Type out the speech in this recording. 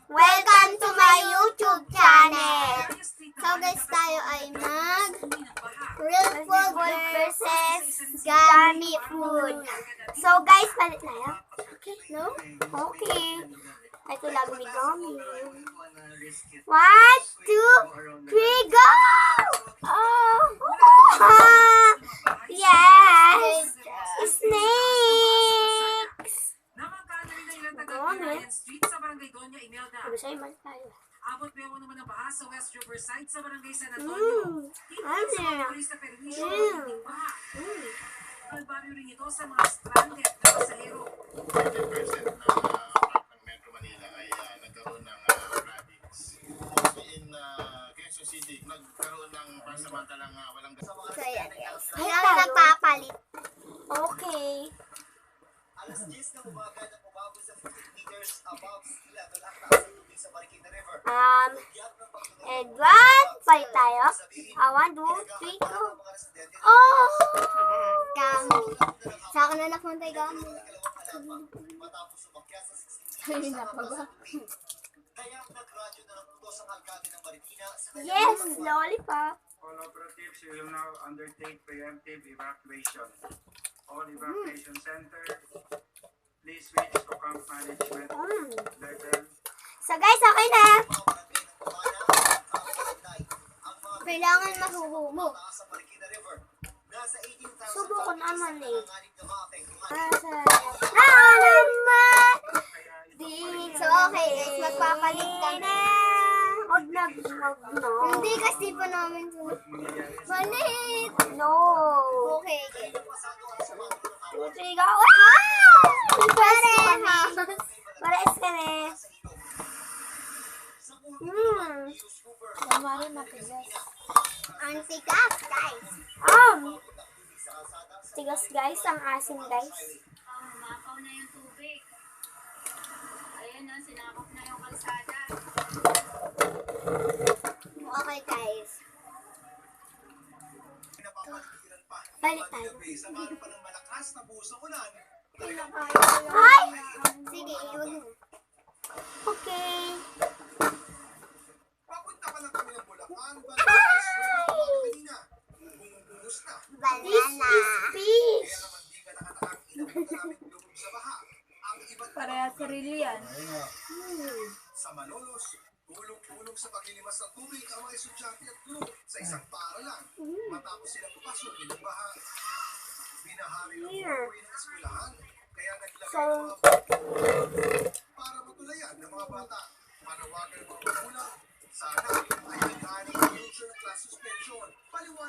Welcome to my YouTube channel! So guys, tayo ay real food versus gummy food. So guys, palit tayo. Okay, no? Okay. Ito lang may gummy. 1, 2, 3, go! Oh! Yes! Snakes! Gummy. Ano sa'yo, man tayo. Abot bewo naman ang baha sa West Riverside sa Barangay San Antonio. Dito sa polis na perwisyo ng baha. Kalbaryo rin ito sa mga stranded na pasahero. 30% ng Metro Manila ay nagkaroon ng floodings. Mostly in Quezon City, nagkaroon ng pansamantalang walang So yan guys. Kaya nagpapalit. Okay. Alas 10 ng umaga na umabot sa 50 meters above sea level ang taas ng tubig sa Marikina River. And one, palit tayo. 1, 2, 3, go. Oh! Gummy. Sa akin na napunta yung gummy. Matapos umakyat sa 60 Ay, meters sa napaba. taas ng tubig. Kaya nagradyo na ng utos ang alkalde ng Marikina sa kanyang Yes, mga lollipop. All operatives will now undertake preemptive evacuation. All evacuation center, please reach to camp management level. So guys, okay na. barangay ng Tumana at Kapanday. Ang mga Kailangan mahuhubo. taas sa Marikina River. Nasa 18,000 Subo ko naman eh. nanganganib na maapektuhan. Naman! So okay, guys, magpapalit ka na. Huwag na. Hindi kasi pa namin sunod. Malit! No! Okay. Okay, go. Wow! Pares kami. Tama rin matigas. Ang tigas, guys. Tigas, guys. Ang asim, guys. Umapaw na yung tubig. Ayan na, sinakop na yung kalsada. Okay, guys. Napapaligiran pa. Balik tayo. Samahan pa ng malakas na buhos ng ulan. Ay! Sige, iwan mo. Okay. Papunta pa lang kami ng Bulacan. Kanina. Bumubuhos na. This is fish. Kaya naman di ka nakataang inapunta namin lumog sa baha. Ang iba't Pareha sarili yan. sa Malolos, tulong sa paglilimas ng tubig ang mga estudyante at guro sa isang paaralan. Matapos silang pasok ng baha, binahari ng buhay ng eskwelahan. Kaya naglagay ng mga para matulayan ng mga bata. Manawagan ng mga magulang, sana